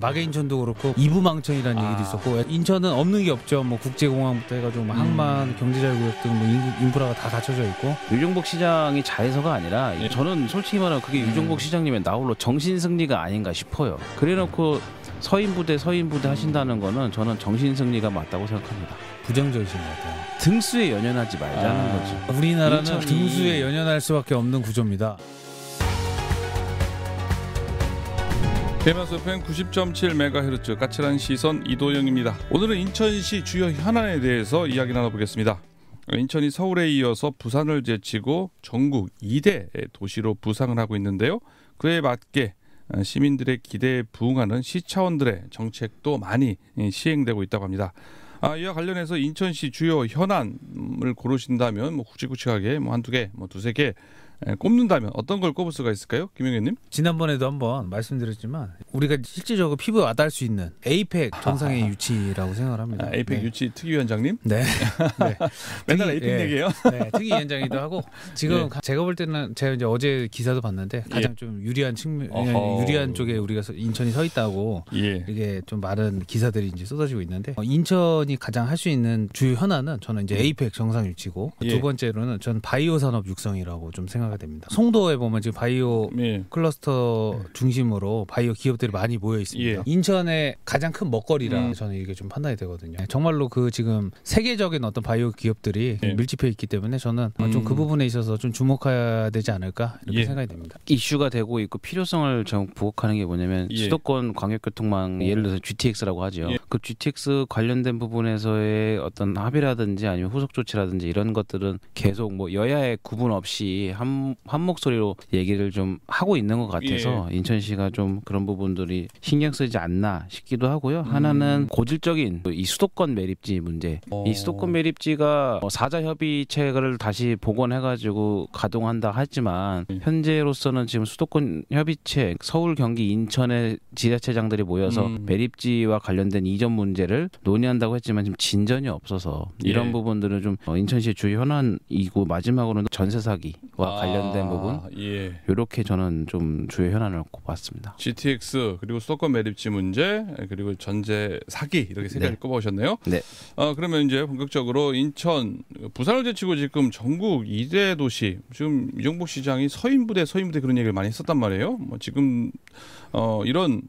마계인천도 그렇고 이부망천이라는 얘기도 있었고 인천은 없는 게 없죠. 뭐 국제공항부터 해가지고 뭐 항만, 경제자유구역 등 뭐 인프라가 다 갖춰져 있고. 유정복 시장이 잘해서가 아니라 저는 솔직히 말하면 그게 유정복 시장님의 나홀로 정신승리가 아닌가 싶어요. 그래놓고 서인부대 하신다는 거는 저는 정신승리가 맞다고 생각합니다. 부정적이신 것 같아요. 등수에 연연하지 말자는 거지. 우리나라는 등수에 연연할 수밖에 없는 구조입니다. KBS FM 90.7MHz 까칠한 시선 이도영입니다. 오늘은 인천시 주요 현안에 대해서 이야기 나눠보겠습니다. 인천이 서울에 이어서 부산을 제치고 전국 2대 도시로 부상을 하고 있는데요. 그에 맞게 시민들의 기대에 부응하는 시차원들의 정책도 많이 시행되고 있다고 합니다. 이와 관련해서 인천시 주요 현안을 고르신다면 뭐 굵직굵직하게 뭐 한두 개, 뭐 두세 개 꼽는다면 어떤 걸 꼽을 수가 있을까요? 김 의원님? 지난번에도 한번 말씀드렸지만 우리가 실질적으로 피부에 와닿을 수 있는 에이펙 정상의 유치라고 생각을 합니다. 에이펙 유치 특위위원장님? 네. 네. 맨날 에이펙 얘기해요? 네, 특위위원장이기도 하고 지금 제가 볼 때는 제가 이제 어제 기사도 봤는데 가장 좀 유리한 측면, 유리한 쪽에 우리가 인천이 서 있다고 이게 좀 많은 기사들이 이제 쏟아지고 있는데 인천이 가장 할 수 있는 주요 현안은 저는 이제 에이펙 정상 유치고 두 번째로는 전 바이오 산업 육성이라고 좀 생각이 됩니다. 송도에 보면 지금 바이오 클러스터 중심으로 바이오 기업들이 많이 모여 있습니다. 인천의 가장 큰 먹거리라 저는 이게 좀 판단이 되거든요. 정말로 그 지금 세계적인 어떤 바이오 기업들이 밀집해 있기 때문에 저는 좀 그 부분에 있어서 좀 주목해야 되지 않을까 이렇게 생각이 됩니다. 이슈가 되고 있고 필요성을 좀 부각하는 게 뭐냐면 수도권 광역교통망 예를 들어서 GTX라고 하죠. 그 GTX 관련된 부분에서의 어떤 합의라든지 아니면 후속 조치라든지 이런 것들은 계속 뭐 여야의 구분 없이 한 목소리로 얘기를 좀 하고 있는 것 같아서 인천시가 좀 그런 부분들이 신경 쓰지 않나 싶기도 하고요. 하나는 고질적인 이 수도권 매립지 문제. 이 수도권 매립지가 사자협의체를 다시 복원해가지고 가동한다 하지만 현재로서는 지금 수도권 협의체 서울, 경기, 인천의 지자체장들이 모여서 매립지와 관련된 이전 문제를 논의한다고 했지만 지금 진전이 없어서 이런 부분들은 좀 인천시의 주요 현안이고 마지막으로는 전세 사기와 관련된 부분 이렇게 저는 좀 주요 현안을 꼽았습니다. GTX 그리고 수도권 매립지 문제 그리고 전세 사기 이렇게 세 가지 꼽아오셨네요. 네. 그러면 이제 본격적으로 인천 부산을 제치고 지금 전국 2대 도시 지금 유정복 시장이 서인부대 그런 얘기를 많이 했었단 말이에요. 뭐 지금 이런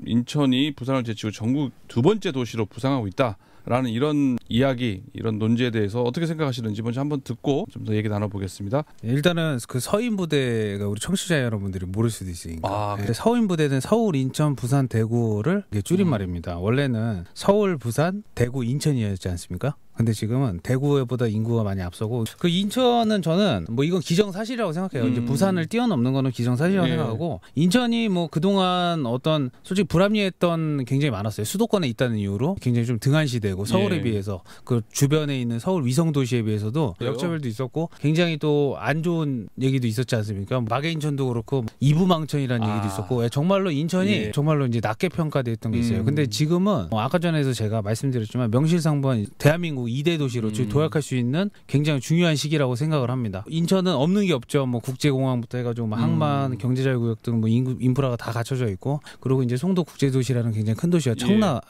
인천이 부산을 제치고 전국 두 번째 도시로 부상하고 있다라는 이런 이야기, 이런 논지에 대해서 어떻게 생각하시는지 먼저 한번 듣고 좀 더 얘기 나눠보겠습니다. 일단은 그 서인부대가 우리 청취자 여러분들이 모를 수도 있으니까 서인부대는 서울, 인천, 부산, 대구를 줄임말입니다. 원래는 서울, 부산, 대구, 인천이었지 않습니까? 근데 지금은 대구보다 인구가 많이 앞서고 그 인천은 저는 뭐 이건 기정사실이라고 생각해요. 이제 부산을 뛰어넘는 거는 기정사실이라고 생각하고 인천이 뭐 그동안 어떤 솔직히 불합리했던 굉장히 많았어요. 수도권에 있다는 이유로 굉장히 좀 등한시되고 서울에 비해서 그 주변에 있는 서울 위성도시에 비해서도 역차별도 있었고 굉장히 또 안 좋은 얘기도 있었지 않습니까? 마계인천도 그렇고 이부망천이라는 얘기도 있었고 정말로 인천이 정말로 이제 낮게 평가됐던 게 있어요. 근데 지금은 아까 전에도 제가 말씀드렸지만 명실상부한 대한민국 2대 도시로 도약할 수 있는 굉장히 중요한 시기라고 생각을 합니다. 인천은 없는 게 없죠. 뭐 국제공항부터 해가지고 뭐 항만, 경제자유구역 등 뭐 인프라가 다 갖춰져 있고 그리고 이제 송도 국제도시라는 굉장히 큰 도시가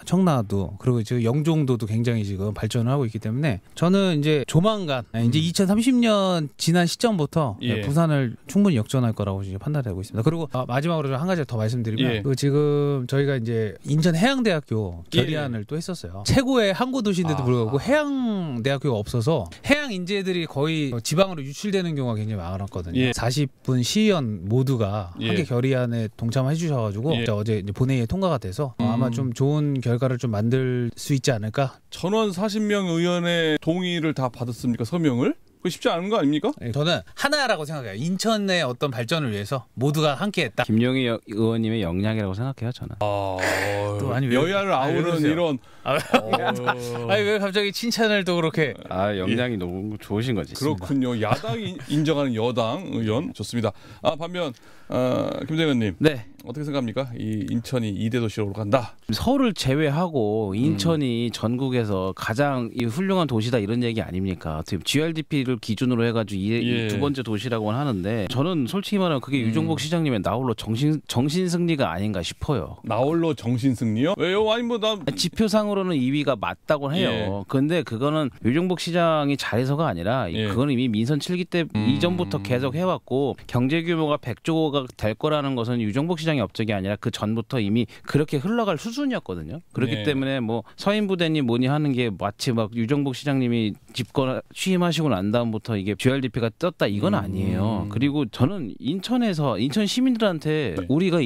청라도 그리고 지금 영종도도 굉장히 지금 발전을 하고 있기 때문에 저는 이제 조만간 이제 2030년 지난 시점부터 부산을 충분히 역전할 거라고 이제 판단되고 있습니다. 그리고 마지막으로 한 가지 더 말씀드리면 그 지금 저희가 이제 인천해양대학교 결의안을 또 했었어요. 최고의 항구 도시인데도 불구하고 해양대학교가 없어서 해양 인재들이 거의 지방으로 유출되는 경우가 굉장히 많았거든요. 40분 시의원 모두가 함께 결의안에 동참해 주셔가지고 어제 이제 본회의에 통과가 돼서 아마 좀 좋은 결과를 좀 만들 수 있지 않을까. 전원 40명 의원의 동의를 다 받았습니까? 서명을? 그거 쉽지 않은 거 아닙니까? 저는 하나라고 생각해요. 인천의 어떤 발전을 위해서 모두가 함께했다. 김용희 의원님의 역량이라고 생각해요, 저는. 또 아니 여야를 아우르는 이런. 아니 왜 갑자기 칭찬을 또 그렇게? 역량이 너무 좋으신 거지. 그렇군요. 야당이 인정하는 여당 의원 좋습니다. 반면 김대현님, 어떻게 생각합니까? 이 인천이 2대 도시로 간다. 서울을 제외하고 인천이 전국에서 가장 훌륭한 도시다 이런 얘기 아닙니까? 지금 GRDP를 기준으로 해가지고 두 번째 도시라고 하는데 저는 솔직히 말하면 그게 유종복 시장님의 나홀로 정신 승리가 아닌가 싶어요. 나홀로 정신 승리요? 왜요? 아니 뭐 나 지표상으로는 2위가 맞다고 해요. 근데 그거는 유종복 시장이 잘해서가 아니라 그거는 이미 민선 7기 때 이전부터 계속 해왔고 경제 규모가 100조가 될 거라는 것은 유종복 시장의 업적이 아니라 그 전부터 이미 그렇게 흘러갈 수준이었거든요. 그렇기 때문에 뭐 서인부대님 뭐니 하는 게 마치 막 유종복 시장님이 집권 취임하시고 난 다음부터 이게 GRDP가 떴다 이건 아니에요. 그리고 저는 인천 시민들한테 우리가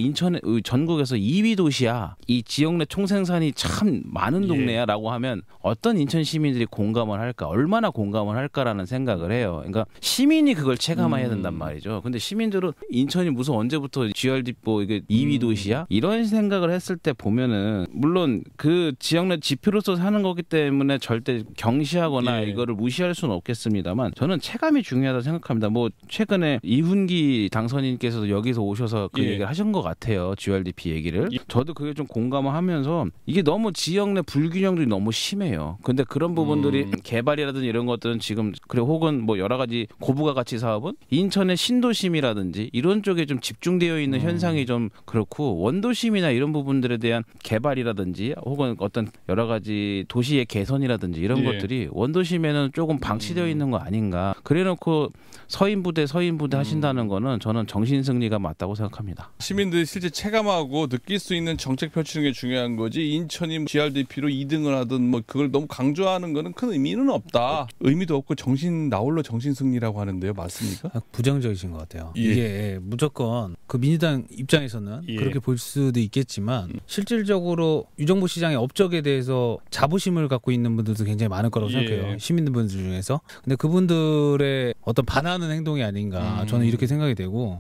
전국에서 2위 도시야. 이 지역 내 총생산이 참 많은 동네야라고 하면 어떤 인천 시민들이 공감을 할까? 얼마나 공감을 할까라는 생각을 해요. 그러니까 시민이 그걸 체감해야 된단 말이죠. 근데 시민들은 인천이 무슨 언제부터 GRDP 이게 2위 도시야? 이런 생각을 했을 때 보면은 물론 그 지역 내 지표로서 하는 거기 때문에 절대 경시하거나 이거를 무시할 수는 없겠습니다만 저는 체감이 중요하다고 생각합니다. 뭐 최근에 이훈기 당선인께서도 여기서 오셔서 그 얘기를 하신 것 같아요. GRDP 얘기를. 저도 그게 좀 공감을 하면서 이게 너무 지역 내 불균형들이 너무 심해요. 근데 그런 부분들이 개발이라든지 이런 것들은 지금 그리고 혹은 뭐 여러 가지 고부가 가치 사업은 인천의 신도심이라든지 이런 쪽에 좀 집중되어 있는 현상이 좀 그렇고 원도심이나 이런 부분들에 대한 개발이라든지 혹은 어떤 여러 가지 도시의 개선이라든지 이런 것들이 원도심에는 조금 방치되어 있는 거 아닌가. 그래놓고 서인부대 하신다는 거는 저는 정신승리가 맞다고 생각합니다. 시민들이 실제 체감하고 느낄 수 있는 정책 펼치는 게 중요한 거지 인천이 GRDP로 2등을 하든 뭐 그걸 너무 강조하는 거는 큰 의미는 없다. 의미도 없고 나홀로 정신승리라고 하는데요. 맞습니까? 부정적이신 것 같아요. 이게 무조건 그 민주당 입장에서는 그렇게 볼 수도 있겠지만 실질적으로 유정부 시장의 업적에 대해서 자부심을 갖고 있는 분들도 굉장히 많을 거라고 생각해요. 시민분들 중에서. 근데 그분들의 어떤 반하는 행동이 아닌가 저는 이렇게 생각이 되고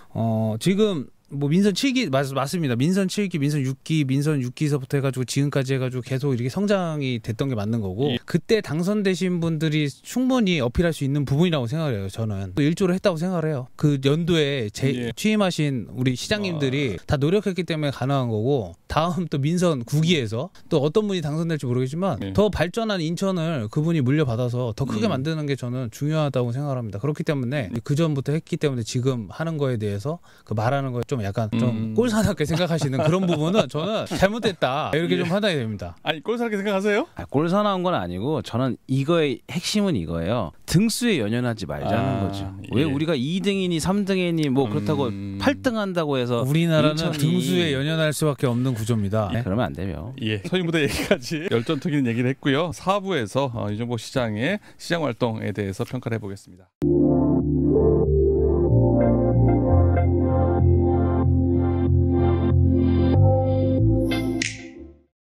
지금 뭐 민선 7기 맞습니다. 민선 7기, 민선 6기, 민선 6기서부터 해가지고 지금까지 해가지고 계속 이렇게 성장이 됐던 게 맞는 거고 그때 당선되신 분들이 충분히 어필할 수 있는 부분이라고 생각을 해요. 저는 또 일조를 했다고 생각을 해요. 그 연도에 취임하신 우리 시장님들이 다 노력했기 때문에 가능한 거고 다음 또 민선 9기에서 또 어떤 분이 당선될지 모르겠지만 더 발전한 인천을 그분이 물려받아서 더 크게 만드는 게 저는 중요하다고 생각을 합니다. 그렇기 때문에 그 전부터 했기 때문에 지금 하는 거에 대해서 그 말하는 거에 좀 약간 좀 꼴사납게 생각하시는 그런 부분은 저는 잘못됐다 이렇게 좀 판단이 됩니다. 아니 꼴사납게 생각하세요? 꼴사나운 건 아니고 저는 이거의 핵심은 이거예요. 등수에 연연하지 말자는 거죠. 왜 우리가 2등이니 3등이니 뭐 그렇다고 8등 한다고 해서 우리나라는 등수에 연연할 수밖에 없는 구조입니다. 그러면 안 되죠. 서인부대 얘기까지 열전 터기는 얘기를 했고요. 4부에서 유정복 시장의 시장 활동에 대해서 평가를 해보겠습니다.